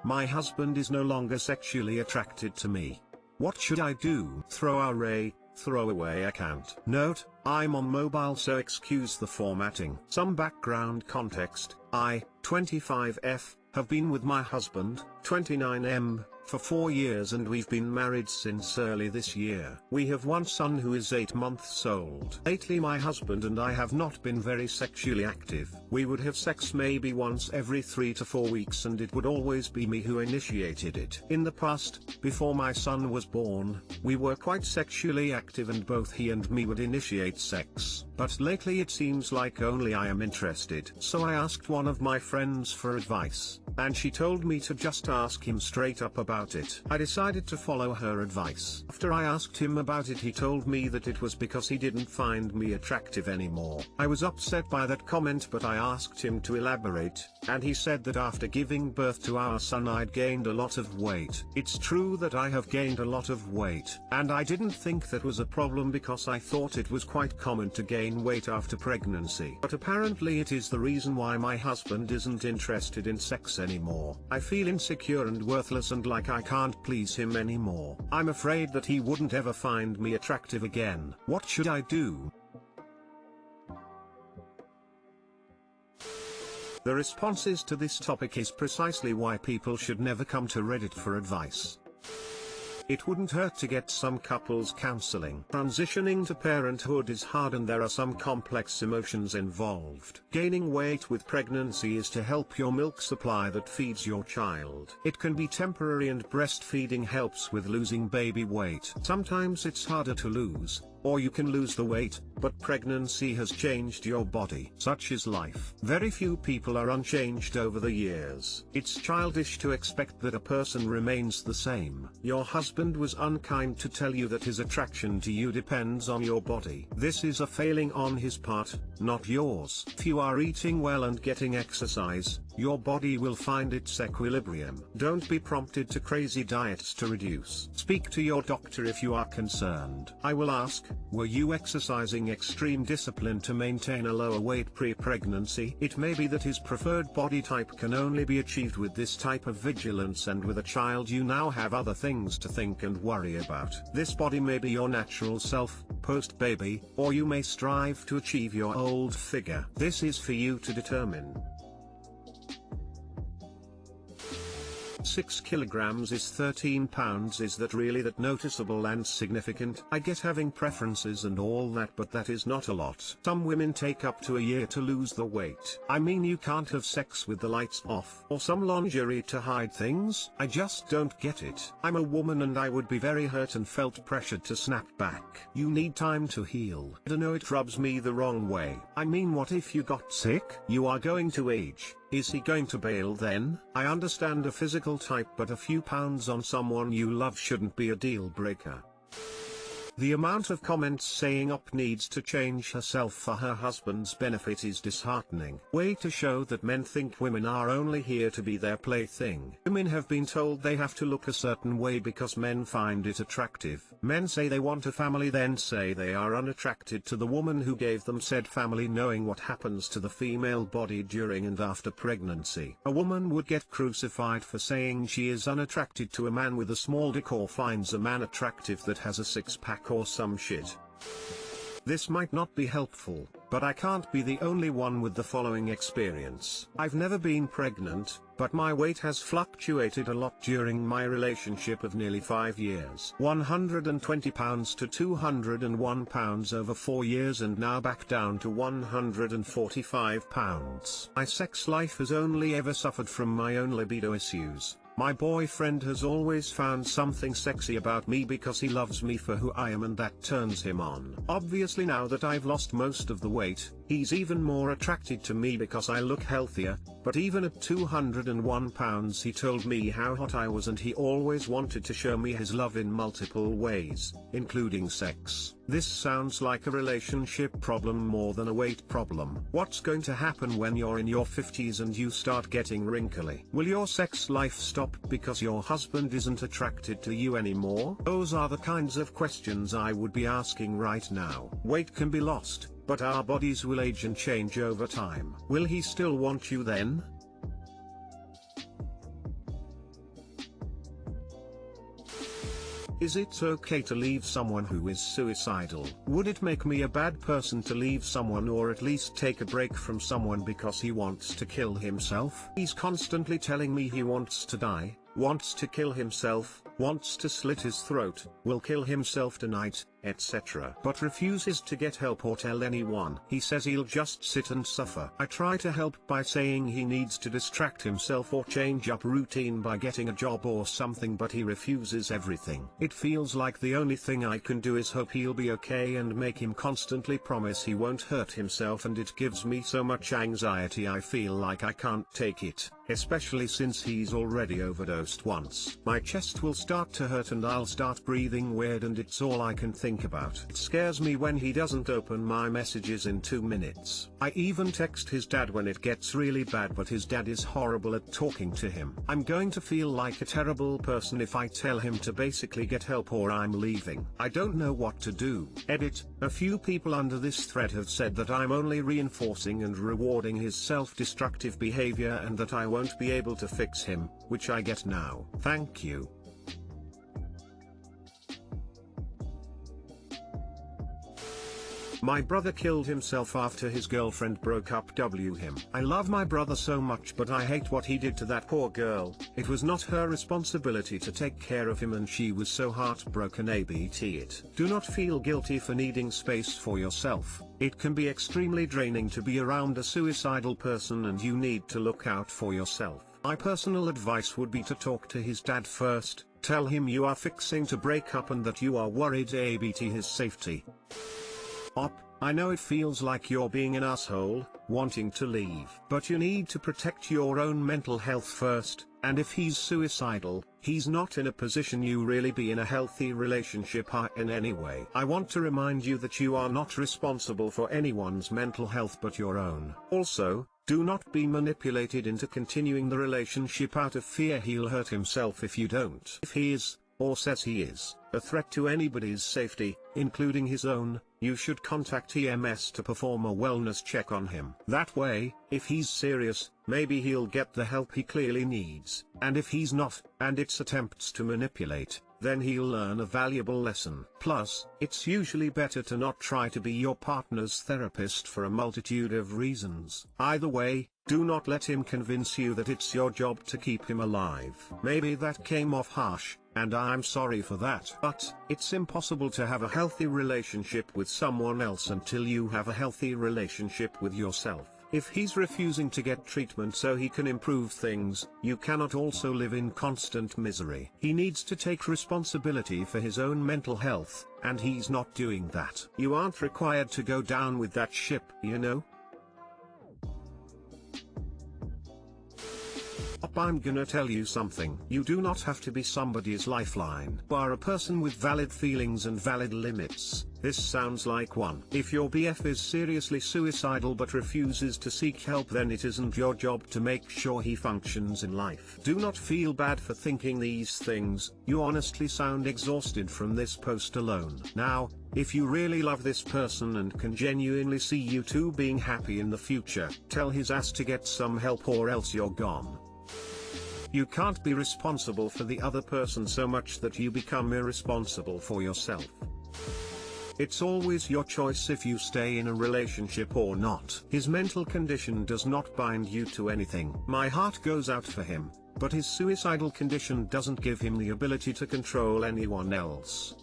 My husband is no longer sexually attracted to me. What should I do? Throwaway account. Note, I'm on mobile so excuse the formatting. Some background context. I, 25F, have been with my husband, 29M, for 4 years and we've been married since early this year. We have one son who is 8 months old. Lately my husband and I have not been very sexually active. We would have sex maybe once every 3 to 4 weeks and it would always be me who initiated it. In the past, before my son was born, we were quite sexually active and both he and me would initiate sex. But lately it seems like only I am interested. So I asked one of my friends for advice, and she told me to just ask him straight up about it. I decided to follow her advice. After I asked him about it he told me that it was because he didn't find me attractive anymore. I was upset by that comment but I asked him to elaborate, and he said that after giving birth to our son I'd gained a lot of weight. It's true that I have gained a lot of weight, and I didn't think that was a problem because I thought it was quite common to gain weight after pregnancy. But apparently it is the reason why my husband isn't interested in sex anymore. I feel insecure and worthless and like I can't please him anymore. I'm afraid that he wouldn't ever find me attractive again. What should I do? The responses to this topic is precisely why people should never come to Reddit for advice. It wouldn't hurt to get some couples counseling. Transitioning to parenthood is hard and there are some complex emotions involved. Gaining weight with pregnancy is to help your milk supply that feeds your child. It can be temporary and breastfeeding helps with losing baby weight. Sometimes it's harder to lose, or you can lose the weight, but pregnancy has changed your body. Such is life. Very few people are unchanged over the years. It's childish to expect that a person remains the same. Your husband was unkind to tell you that his attraction to you depends on your body. This is a failing on his part, not yours. If you are eating well and getting exercise, your body will find its equilibrium. Don't be prompted to crazy diets to reduce. Speak to your doctor if you are concerned. I will ask, were you exercising extreme discipline to maintain a lower weight pre-pregnancy? It may be that his preferred body type can only be achieved with this type of vigilance, and with a child you now have other things to think and worry about. This body may be your natural self, post-baby, or you may strive to achieve your old figure. This is for you to determine. 6 kilograms is 13 pounds. Is that really that noticeable and significant? I get having preferences and all that, but that is not a lot. Some women take up to a year to lose the weight. I mean, you can't have sex with the lights off or some lingerie to hide things. I just don't get it. I'm a woman and I would be very hurt and felt pressured to snap back. You need time to heal. I don't know, it rubs me the wrong way. I mean, what if you got sick? You are going to age. Is he going to bail then? I understand a physical type, but a few pounds on someone you love shouldn't be a deal breaker. The amount of comments saying Up needs to change herself for her husband's benefit is disheartening. Way to show that men think women are only here to be their plaything. Women have been told they have to look a certain way because men find it attractive. Men say they want a family, then say they are unattracted to the woman who gave them said family, knowing what happens to the female body during and after pregnancy. A woman would get crucified for saying she is unattracted to a man with a small dick, or finds a man attractive that has a six-pack or some shit. This might not be helpful, but I can't be the only one with the following experience. I've never been pregnant, but my weight has fluctuated a lot during my relationship of nearly 5 years. 120 pounds to 201 pounds over 4 years, and now back down to 145 pounds. My sex life has only ever suffered from my own libido issues. My boyfriend has always found something sexy about me because he loves me for who I am, and that turns him on. Obviously, now that I've lost most of the weight, he's even more attracted to me because I look healthier, but even at 201 pounds he told me how hot I was, and he always wanted to show me his love in multiple ways, including sex. This sounds like a relationship problem more than a weight problem. What's going to happen when you're in your 50s and you start getting wrinkly? Will your sex life stop because your husband isn't attracted to you anymore? Those are the kinds of questions I would be asking right now. Weight can be lost, but our bodies will age and change over time. Will he still want you then? Is it okay to leave someone who is suicidal? Would it make me a bad person to leave someone or at least take a break from someone because he wants to kill himself? He's constantly telling me he wants to die, wants to kill himself, wants to slit his throat, will kill himself tonight, etc. but refuses to get help or tell anyone. He says he'll just sit and suffer. I try to help by saying he needs to distract himself or change up routine by getting a job or something, but he refuses everything. It feels like the only thing I can do is hope he'll be okay and make him constantly promise he won't hurt himself, and it gives me so much anxiety I feel like I can't take it, especially since he's already overdosed once. My chest will start to hurt and I'll start breathing weird, and it's all I can think about. It scares me when he doesn't open my messages in 2 minutes. I even text his dad when it gets really bad, but his dad is horrible at talking to him. I'm going to feel like a terrible person if I tell him to basically get help or I'm leaving. I don't know what to do. Edit. A few people under this thread have said that I'm only reinforcing and rewarding his self-destructive behavior and that I won't be able to fix him, which I get now. Thank you. My brother killed himself after his girlfriend broke up him. I love my brother so much, but I hate what he did to that poor girl. It was not her responsibility to take care of him and she was so heartbroken. It. Do not feel guilty for needing space for yourself. It can be extremely draining to be around a suicidal person and you need to look out for yourself. My personal advice would be to talk to his dad first, tell him you are fixing to break up and that you are worried about his safety. I know it feels like you're being an asshole, wanting to leave. But you need to protect your own mental health first, and if he's suicidal, he's not in a position you really be in a healthy relationship in any way. I want to remind you that you are not responsible for anyone's mental health but your own. Also, do not be manipulated into continuing the relationship out of fear he'll hurt himself if you don't. If he is, or says he is, a threat to anybody's safety, including his own, you should contact EMS to perform a wellness check on him. That way, if he's serious, maybe he'll get the help he clearly needs, and if he's not, and it's attempts to manipulate, then he'll learn a valuable lesson. Plus, it's usually better to not try to be your partner's therapist for a multitude of reasons. Either way, do not let him convince you that it's your job to keep him alive. Maybe that came off harsh, and I'm sorry for that. But, it's impossible to have a healthy relationship with someone else until you have a healthy relationship with yourself. If he's refusing to get treatment so he can improve things, you cannot also live in constant misery. He needs to take responsibility for his own mental health, and he's not doing that. You aren't required to go down with that ship, you know? I'm gonna tell you something. You do not have to be somebody's lifeline. You are a person with valid feelings and valid limits. This sounds like one. If your BF is seriously suicidal but refuses to seek help, then it isn't your job to make sure he functions in life. Do not feel bad for thinking these things. You honestly sound exhausted from this post alone. Now, if you really love this person and can genuinely see you two being happy in the future, tell his ass to get some help or else you're gone. You can't be responsible for the other person so much that you become irresponsible for yourself. It's always your choice if you stay in a relationship or not. His mental condition does not bind you to anything. My heart goes out for him, but his suicidal condition doesn't give him the ability to control anyone else.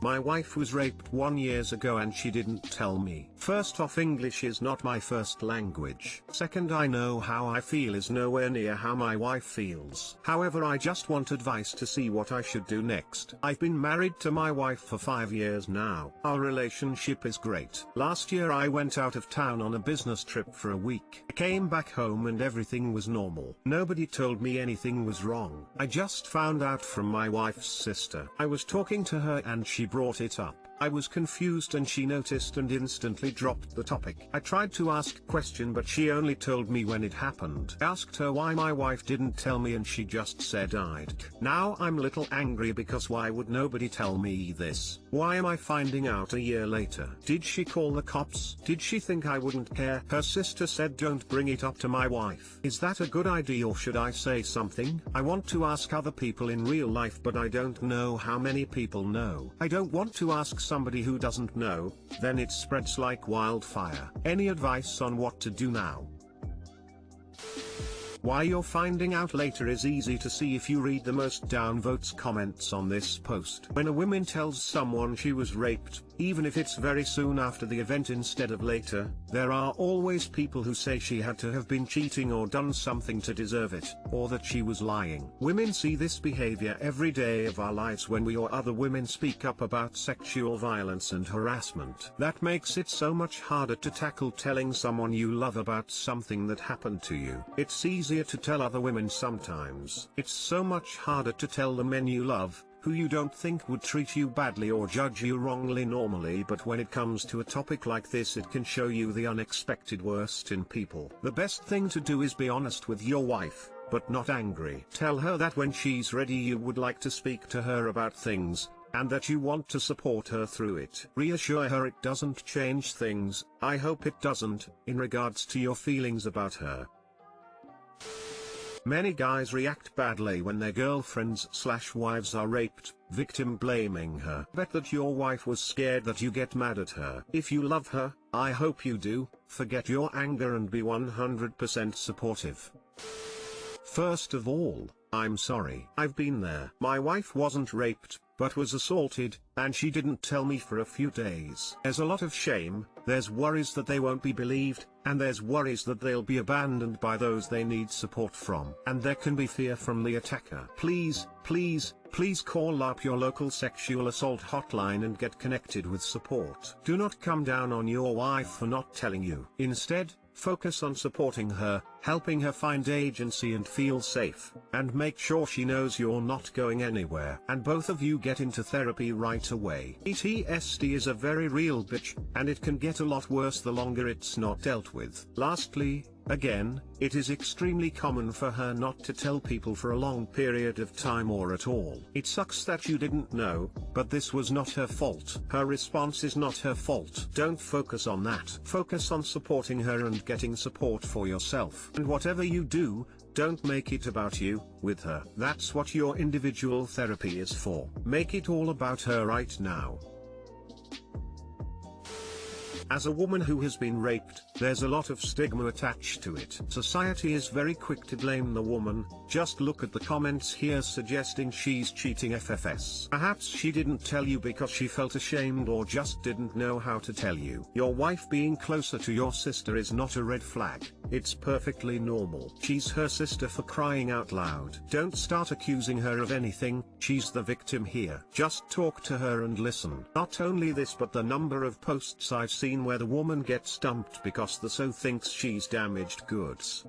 My wife was raped 1 year ago and she didn't tell me. First off, English is not my first language. Second, I know how I feel is nowhere near how my wife feels. However, I just want advice to see what I should do next. I've been married to my wife for 5 years now. Our relationship is great. Last year I went out of town on a business trip for a week. I came back home and everything was normal. Nobody told me anything was wrong. I just found out from my wife's sister. I was talking to her and she brought it up. I was confused and she noticed and instantly dropped the topic. I tried to ask a question but she only told me when it happened. I asked her why my wife didn't tell me and she just said I'd. Now I'm little angry because why would nobody tell me this? Why am I finding out a year later? Did she call the cops? Did she think I wouldn't care? Her sister said don't bring it up to my wife. Is that a good idea or should I say something? I want to ask other people in real life but I don't know how many people know. I don't want to ask somebody who doesn't know, then it spreads like wildfire. Any advice on what to do now? Why you're finding out later is easy to see if you read the most downvotes comments on this post. When a woman tells someone she was raped, even if it's very soon after the event instead of later, there are always people who say she had to have been cheating or done something to deserve it, or that she was lying. Women see this behavior every day of our lives when we or other women speak up about sexual violence and harassment. That makes it so much harder to tackle telling someone you love about something that happened to you. It's easier to tell other women sometimes. It's so much harder to tell the men you love, who you don't think would treat you badly or judge you wrongly normally, but when it comes to a topic like this it can show you the unexpected worst in people. The best thing to do is be honest with your wife, but not angry. Tell her that when she's ready you would like to speak to her about things, and that you want to support her through it. Reassure her it doesn't change things, I hope it doesn't, in regards to your feelings about her. Many guys react badly when their girlfriends/wives are raped, victim blaming her. Bet that your wife was scared that you get mad at her. If you love her, I hope you do, forget your anger and be 100% supportive. First of all, I'm sorry. I've been there. My wife wasn't raped, but was assaulted, and she didn't tell me for a few days. There's a lot of shame, there's worries that they won't be believed, and there's worries that they'll be abandoned by those they need support from. And there can be fear from the attacker. Please, please, please call up your local sexual assault hotline and get connected with support. Do not come down on your wife for not telling you. Instead, focus on supporting her, helping her find agency and feel safe, and make sure she knows you're not going anywhere. And both of you get into therapy right away. PTSD is a very real bitch, and it can get a lot worse the longer it's not dealt with. Lastly, again, it is extremely common for her not to tell people for a long period of time or at all. It sucks that you didn't know, but this was not her fault. Her response is not her fault. Don't focus on that. Focus on supporting her and getting support for yourself. And whatever you do, don't make it about you, with her. That's what your individual therapy is for. Make it all about her right now. As a woman who has been raped, there's a lot of stigma attached to it. Society is very quick to blame the woman. Just look at the comments here suggesting she's cheating FFS. Perhaps she didn't tell you because she felt ashamed or just didn't know how to tell you. Your wife being closer to your sister is not a red flag. It's perfectly normal. She's her sister for crying out loud. Don't start accusing her of anything, she's the victim here. Just talk to her and listen. Not only this, but the number of posts I've seen where the woman gets dumped because the so thinks she's damaged goods.